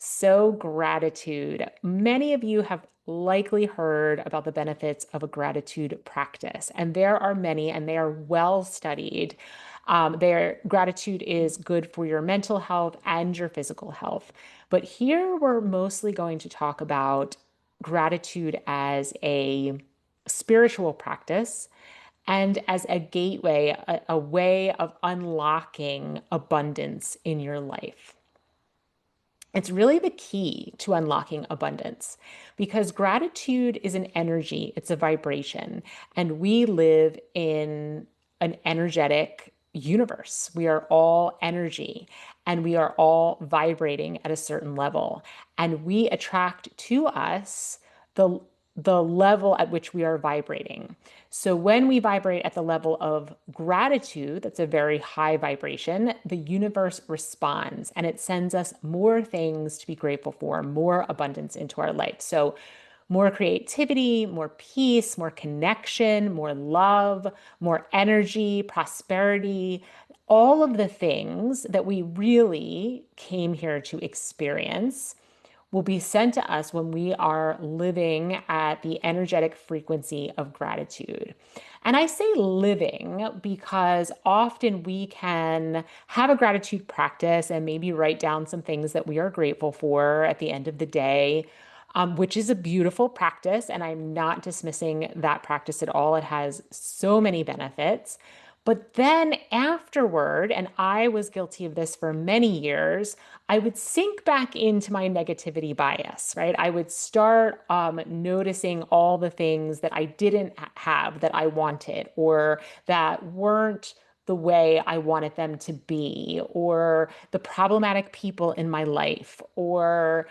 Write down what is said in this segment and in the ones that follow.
So, gratitude. Many of you have likely heard about the benefits of a gratitude practice, and there are many, and they are well studied. Their gratitude is good for your mental health and your physical health. But here we're mostly going to talk about gratitude as a spiritual practice and as a gateway, a way of unlocking abundance in your life. It's really the key to unlocking abundance because gratitude is an energy, it's a vibration, and we live in an energetic universe. We are all energy and we are all vibrating at a certain level, and we attract to us the the level at which we are vibrating. So when we vibrate at the level of gratitude, that's a very high vibration, the universe responds and it sends us more things to be grateful for, more abundance into our life. So more creativity, more peace, more connection, more love, more energy, prosperity, all of the things that we really came here to experience will be sent to us when we are living at the energetic frequency of gratitude. And I say living because often we can have a gratitude practice and maybe write down some things that we are grateful for at the end of the day, which is a beautiful practice. And I'm not dismissing that practice at all. It has so many benefits. But then afterward, and I was guilty of this for many years, I would sink back into my negativity bias, right? I would start noticing all the things that I didn't have that I wanted or that weren't the way I wanted them to be, or the problematic people in my life, or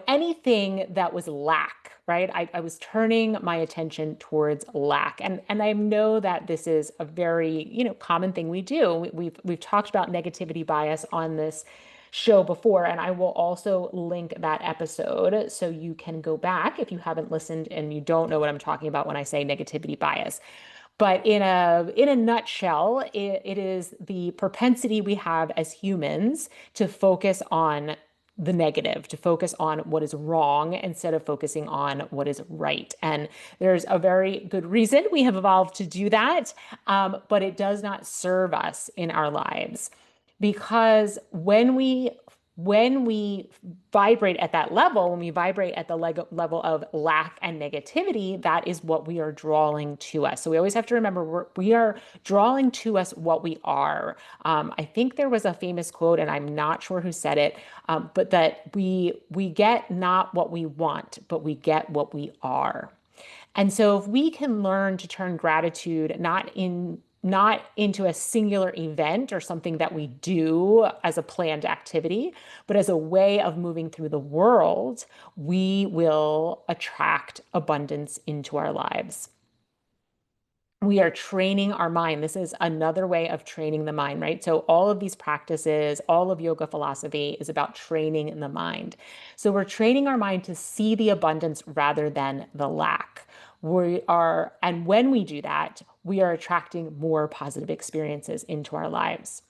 anything that was lack, right? I was turning my attention towards lack. And I know that this is a very, common thing we do. We've talked about negativity bias on this show before, and I will also link that episode so you can go back if you haven't listened and you don't know what I'm talking about when I say negativity bias. But in a nutshell, it is the propensity we have as humans to focus on the negative, to focus on what is wrong instead of focusing on what is right. And there's a very good reason we have evolved to do that, but it does not serve us in our lives because when we vibrate at that level, when we vibrate at the level of lack and negativity, that is what we are drawing to us. So we always have to remember we are drawing to us what we are. I think there was a famous quote, and I'm not sure who said it, but that we get not what we want, but we get what we are. And so if we can learn to turn gratitude not into a singular event or something that we do as a planned activity, but as a way of moving through the world, we will attract abundance into our lives. We are training our mind. This is another way of training the mind, right? So all of these practices, all of yoga philosophy is about training the mind. So we're training our mind to see the abundance rather than the lack. And when we do that, we are attracting more positive experiences into our lives.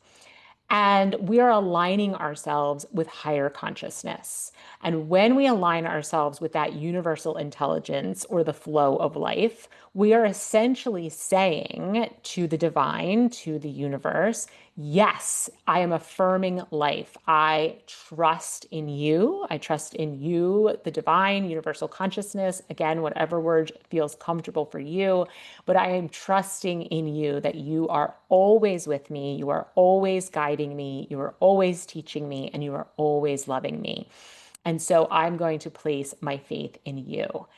And we are aligning ourselves with higher consciousness. And when we align ourselves with that universal intelligence or the flow of life, we are essentially saying to the divine, to the universe, yes, I am affirming life. I trust in you. I trust in you, the divine, universal consciousness. Again, whatever word feels comfortable for you. But I am trusting in you that you are always with me. You are always guiding me. You are always teaching me, and you are always loving me. And so I'm going to place my faith in you.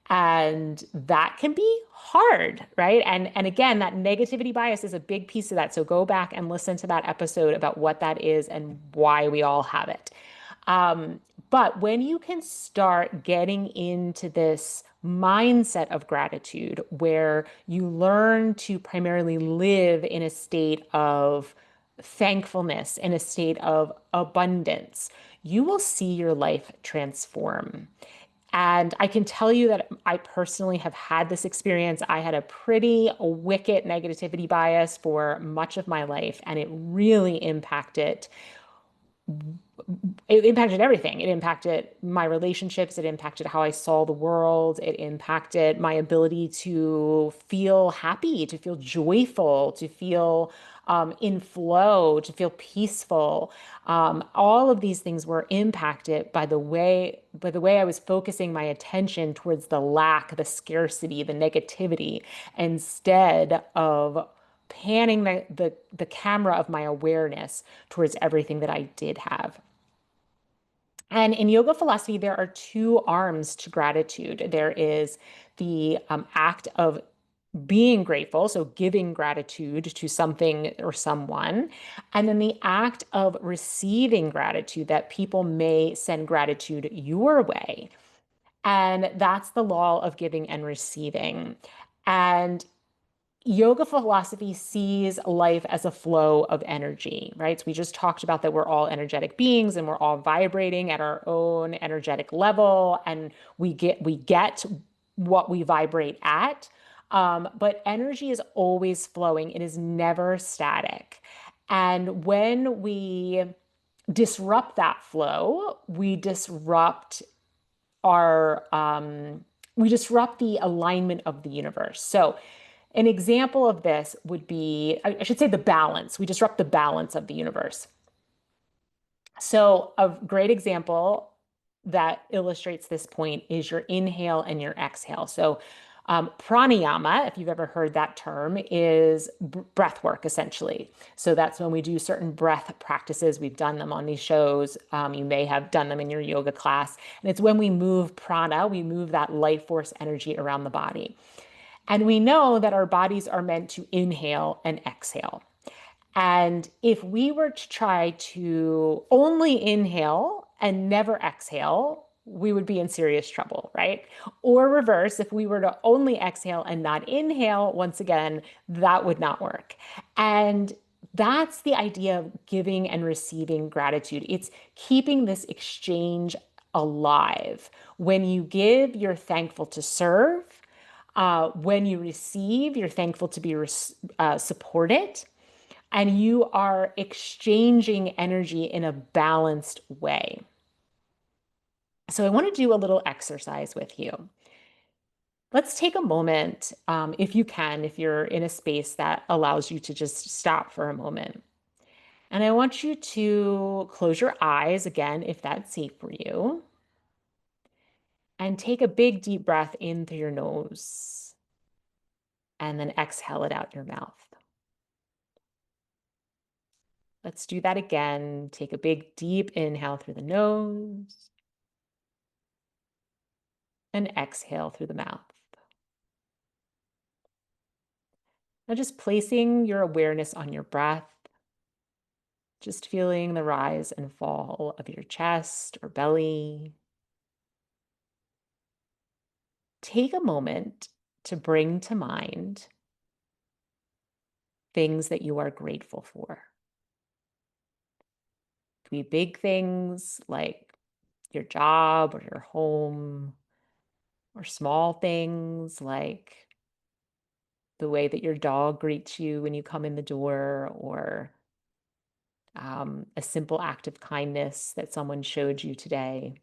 And that can be hard, right? And again, that negativity bias is a big piece of that. So go back and listen to that episode about what that is and why we all have it. But when you can start getting into this mindset of gratitude, where you learn to primarily live in a state of thankfulness, in a state of abundance, you will see your life transform. And I can tell you that I personally have had this experience. I had a pretty wicked negativity bias for much of my life, and it really impacted it impacted everything. It impacted my relationships. It impacted how I saw the world. It impacted my ability to feel happy, to feel joyful, to feel in flow, to feel peaceful. All of these things were impacted by the way I was focusing my attention towards the lack, the scarcity, the negativity, instead of panning the camera of my awareness towards everything that I did have. And in yoga philosophy, there are two arms to gratitude. There is the act of being grateful, so giving gratitude to something or someone, and then the act of receiving gratitude, that people may send gratitude your way. And that's the law of giving and receiving. And yoga philosophy sees life as a flow of energy, right? So we just talked about that we're all energetic beings and we're all vibrating at our own energetic level, and we get what we vibrate at. But energy is always flowing. It is never static. And when we disrupt that flow, our we disrupt the alignment of the universe. So an example of this would be, I should say, the balance. We disrupt the balance of the universe. So a great example that illustrates this point is your inhale and your exhale. So pranayama, if you've ever heard that term, is breath work essentially. So that's when we do certain breath practices. We've done them on these shows. You may have done them in your yoga class. And it's when we move prana, we move that life force energy around the body. And we know that our bodies are meant to inhale and exhale. And if we were to try to only inhale and never exhale, we would be in serious trouble, right? Or reverse, if we were to only exhale and not inhale, once again, that would not work. And that's the idea of giving and receiving gratitude. It's keeping this exchange alive. When you give, you're thankful to serve. When you receive, you're thankful to be supported, and you are exchanging energy in a balanced way. So I want to do a little exercise with you. Let's take a moment, if you can, if you're in a space that allows you to just stop for a moment. And I want you to close your eyes again, if that's safe for you, and take a big deep breath in through your nose and then exhale it out your mouth. Let's do that again. Take a big deep inhale through the nose and exhale through the mouth. Now just placing your awareness on your breath, just feeling the rise and fall of your chest or belly. Take a moment to bring to mind things that you are grateful for. It could be big things like your job or your home, or small things like the way that your dog greets you when you come in the door, or a simple act of kindness that someone showed you today.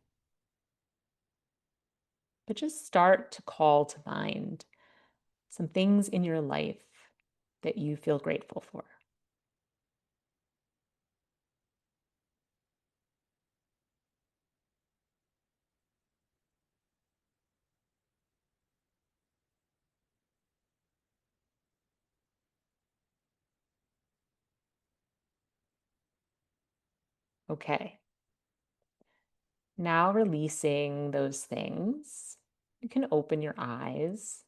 But just start to call to mind some things in your life that you feel grateful for. Okay. Now releasing those things, you can open your eyes.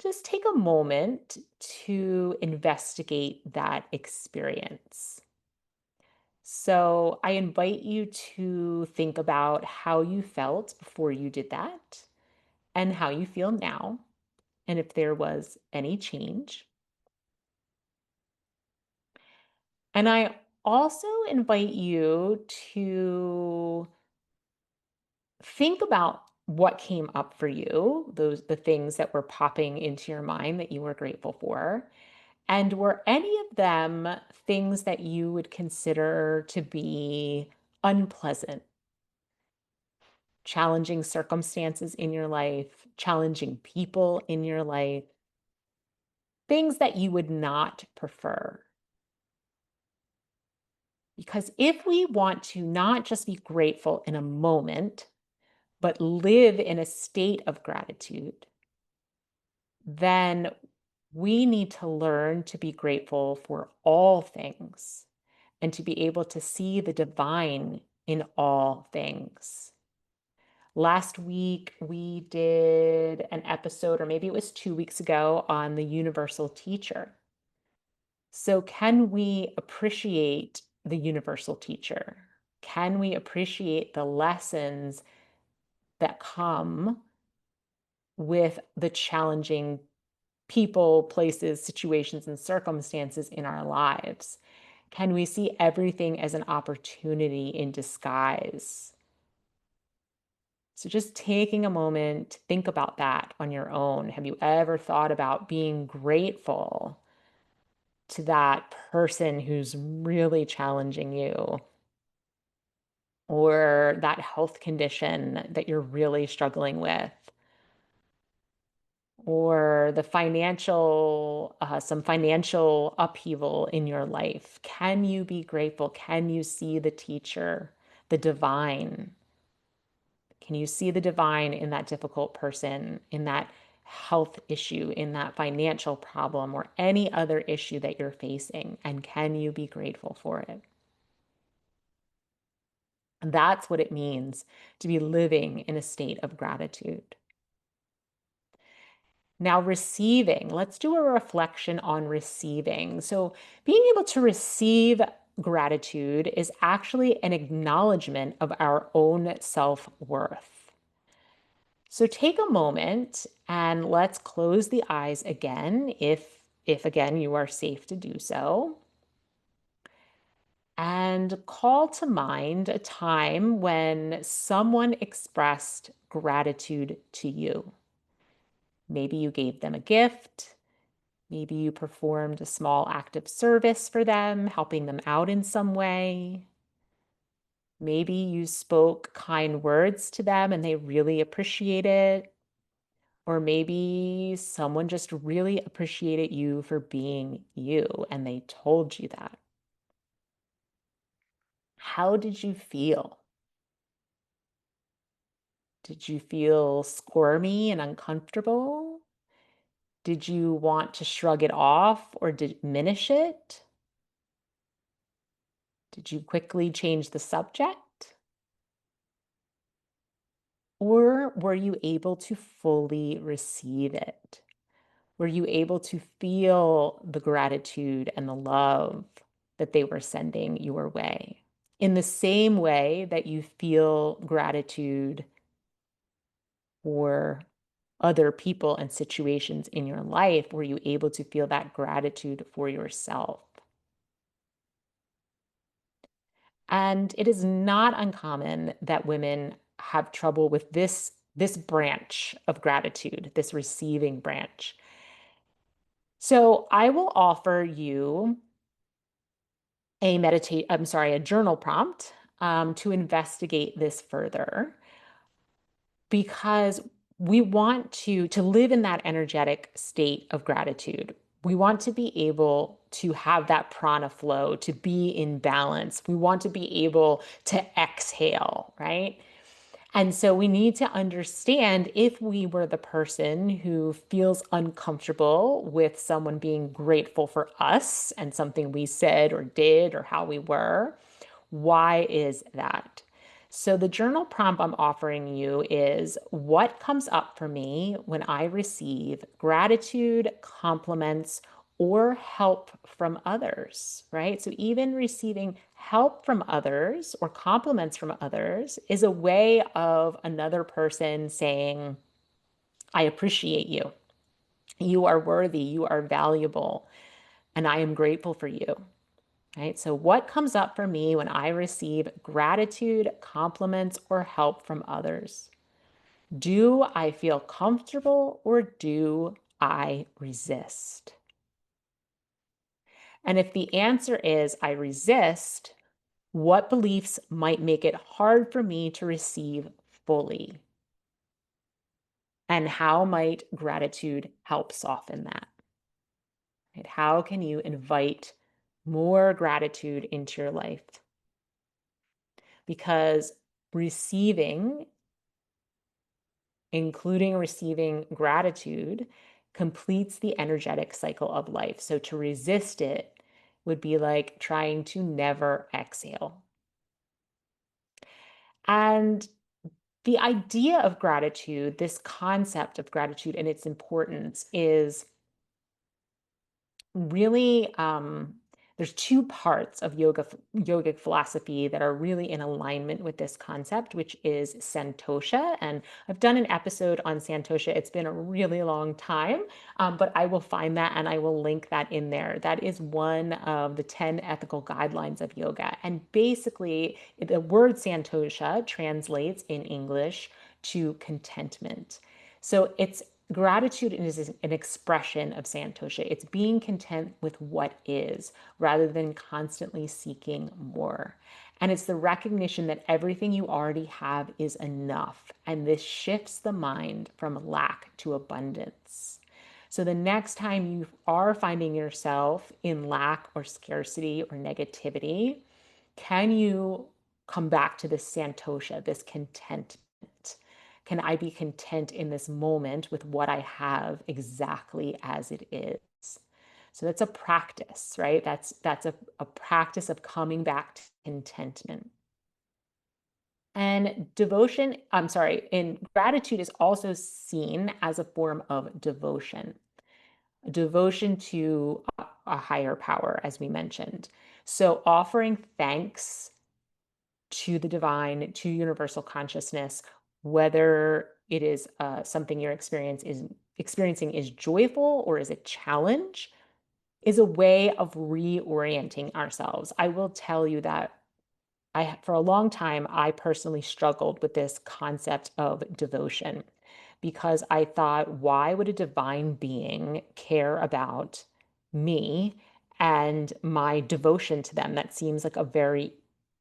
Just take a moment to investigate that experience. So I invite you to think about how you felt before you did that and how you feel now, and if there was any change. And I also invite you to think about what came up for you, the things that were popping into your mind that you were grateful for, And were any of them things that you would consider to be unpleasant, challenging circumstances in your life, challenging people in your life, things that you would not prefer? Because if we want to not just be grateful in a moment, but live in a state of gratitude, then we need to learn to be grateful for all things and to be able to see the divine in all things. Last week, we did an episode, or maybe it was 2 weeks ago, on the universal teacher. So, can we appreciate the universal teacher? Can we appreciate the lessons that come with the challenging people, places, situations, and circumstances in our lives? Can we see everything as an opportunity in disguise? So, just taking a moment to think about that on your own. Have you ever thought about being grateful to that person who's really challenging you, or that health condition that you're really struggling with, or the some financial upheaval in your life? Can you be grateful? Can you see the teacher, the divine? Can you see the divine in that difficult person, in that health issue, in that financial problem, or any other issue that you're facing? And can you be grateful for it? And that's what it means to be living in a state of gratitude. Now, receiving, let's do a reflection on receiving. So, being able to receive gratitude is actually an acknowledgement of our own self worth. So, take a moment and let's close the eyes again, if again you are safe to do so, and call to mind a time when someone expressed gratitude to you. Maybe you gave them a gift. Maybe you performed a small act of service for them, helping them out in some way. Maybe you spoke kind words to them and they really appreciate it. Or maybe someone just really appreciated you for being you and they told you that. How did you feel? Did you feel squirmy and uncomfortable? Did you want to shrug it off or diminish it? Did you quickly change the subject? Or were you able to fully receive it? Were you able to feel the gratitude and the love that they were sending your way? In the same way that you feel gratitude for other people and situations in your life, were you able to feel that gratitude for yourself? And it is not uncommon that women have trouble with this branch of gratitude, this receiving branch. So I will offer you a journal prompt to investigate this further, because we want to live in that energetic state of gratitude. We want to be able to have that prana flow, to be in balance. We want to be able to exhale, right? And so we need to understand, if we were the person who feels uncomfortable with someone being grateful for us and something we said or did or how we were, why is that? So the journal prompt I'm offering you is: what comes up for me when I receive gratitude, compliments, or help from others, right? So even receiving help from others or compliments from others is a way of another person saying, I appreciate you. You are worthy, you are valuable, and I am grateful for you. Right? So, what comes up for me when I receive gratitude, compliments, or help from others? Do I feel comfortable or do I resist? And if the answer is I resist, what beliefs might make it hard for me to receive fully? And how might gratitude help soften that? Right? How can you invite more gratitude into your life? Because receiving, including receiving gratitude, completes the energetic cycle of life. So to resist it would be like trying to never exhale. And the idea of gratitude, this concept of gratitude and its importance is really there's two parts of yogic philosophy that are really in alignment with this concept, which is santosha. And I've done an episode on santosha. It's been a really long time, but I will find that and I will link that in there. That is one of the 10 ethical guidelines of yoga. And basically, the word santosha translates in English to contentment. So it's gratitude is an expression of santosha. It's being content with what is rather than constantly seeking more. And it's the recognition that everything you already have is enough. And this shifts the mind from lack to abundance. So the next time you are finding yourself in lack or scarcity or negativity, can you come back to this santosha, this contentment? Can I be content in this moment with what I have exactly as it is? So that's a practice, right? That's a practice of coming back to contentment. And devotion, I'm sorry, and gratitude is also seen as a form of devotion to a higher power, as we mentioned. So offering thanks to the divine, to universal consciousness, whether it is something your experience is experiencing is joyful or is a challenge, is a way of reorienting ourselves. I will tell you that for a long time, I personally struggled with this concept of devotion because I thought, why would a divine being care about me and my devotion to them? That seems like a very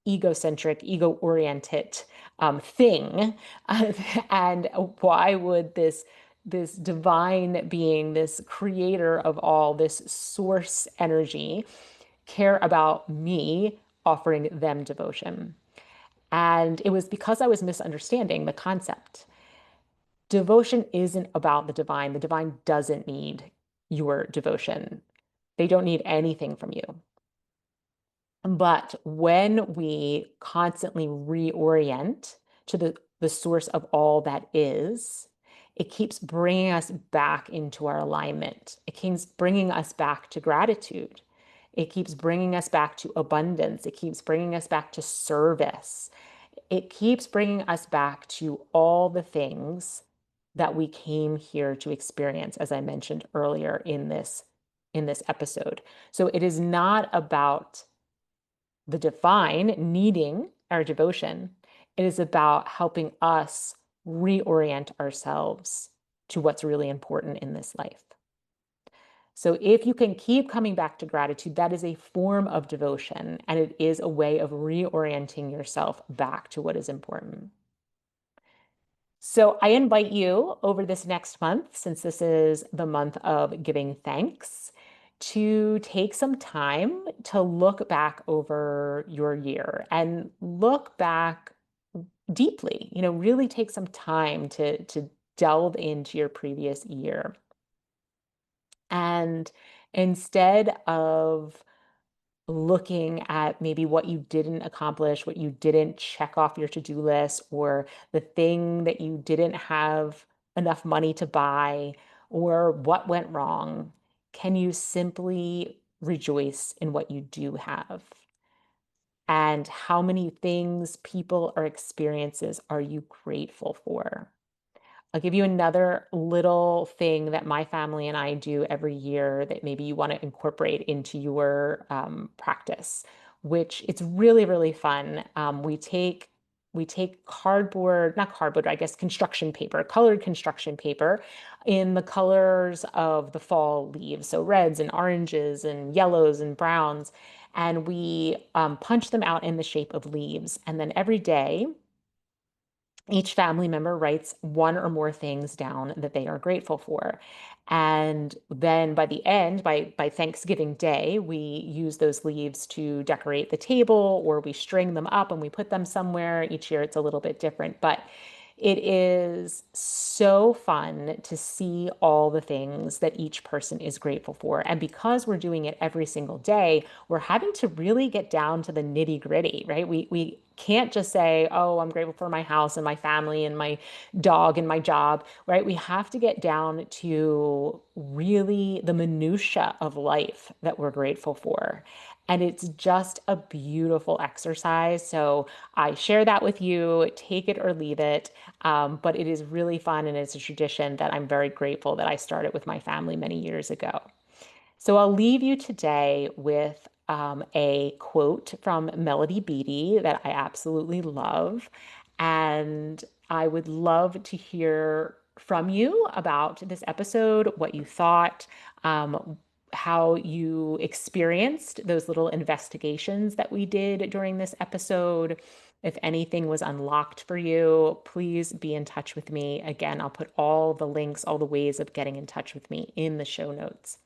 egocentric, ego-oriented thing. And why would this divine being, this creator of all, this source energy, care about me offering them devotion? And it was because I was misunderstanding the concept. Devotion isn't about the divine. The divine doesn't need your devotion. They don't need anything from you. But when we constantly reorient to the source of all that is, it keeps bringing us back into our alignment. It keeps bringing us back to gratitude. It keeps bringing us back to abundance. It keeps bringing us back to service. It keeps bringing us back to all the things that we came here to experience, as I mentioned earlier in this episode. So it is not about the divine needing our devotion. It is about helping us reorient ourselves to what's really important in this life. So if you can keep coming back to gratitude, that is a form of devotion, and it is a way of reorienting yourself back to what is important. So I invite you over this next month, since this is the month of giving thanks, to take some time to look back over your year and look back deeply, really take some time to delve into your previous year. And instead of looking at maybe what you didn't accomplish, what you didn't check off your to-do list, or the thing that you didn't have enough money to buy, or what went wrong, can you simply rejoice in what you do have? And how many things, people, or experiences are you grateful for? I'll give you another little thing that my family and I do every year that maybe you want to incorporate into your practice, which it's really, really fun. we take cardboard, not cardboard, I guess construction paper, colored construction paper in the colors of the fall leaves, so reds and oranges and yellows and browns, and we punch them out in the shape of leaves. And then every day, each family member writes one or more things down that they are grateful for. And then by the end, by Thanksgiving Day, we use those leaves to decorate the table, or we string them up and we put them somewhere. Each year it's a little bit different, but it is so fun to see all the things that each person is grateful for. And because we're doing it every single day, we're having to really get down to the nitty gritty, right? We can't just say, oh, I'm grateful for my house and my family and my dog and my job, right? We have to get down to really the minutia of life that we're grateful for. And it's just a beautiful exercise. So I share that with you, take it or leave it. But it is really fun, and it's a tradition that I'm very grateful that I started with my family many years ago. So I'll leave you today with a quote from Melody Beattie that I absolutely love. And I would love to hear from you about this episode, what you thought, how you experienced those little investigations that we did during this episode. If anything was unlocked for you, please be in touch with me. Again, I'll put all the links, all the ways of getting in touch with me in the show notes.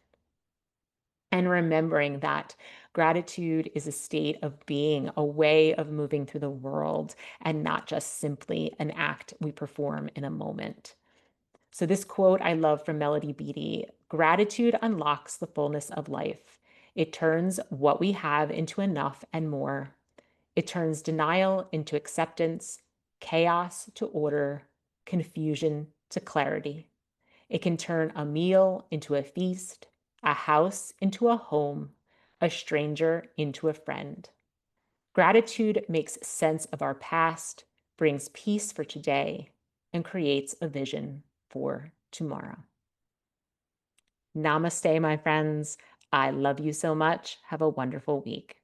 And remembering that gratitude is a state of being, a way of moving through the world, and not just simply an act we perform in a moment. So, this quote I love from Melody Beattie: gratitude unlocks the fullness of life. It turns what we have into enough and more. It turns denial into acceptance, chaos to order, confusion to clarity. It can turn a meal into a feast, a house into a home, a stranger into a friend. Gratitude makes sense of our past, brings peace for today, and creates a vision for tomorrow. Namaste, my friends. I love you so much. Have a wonderful week.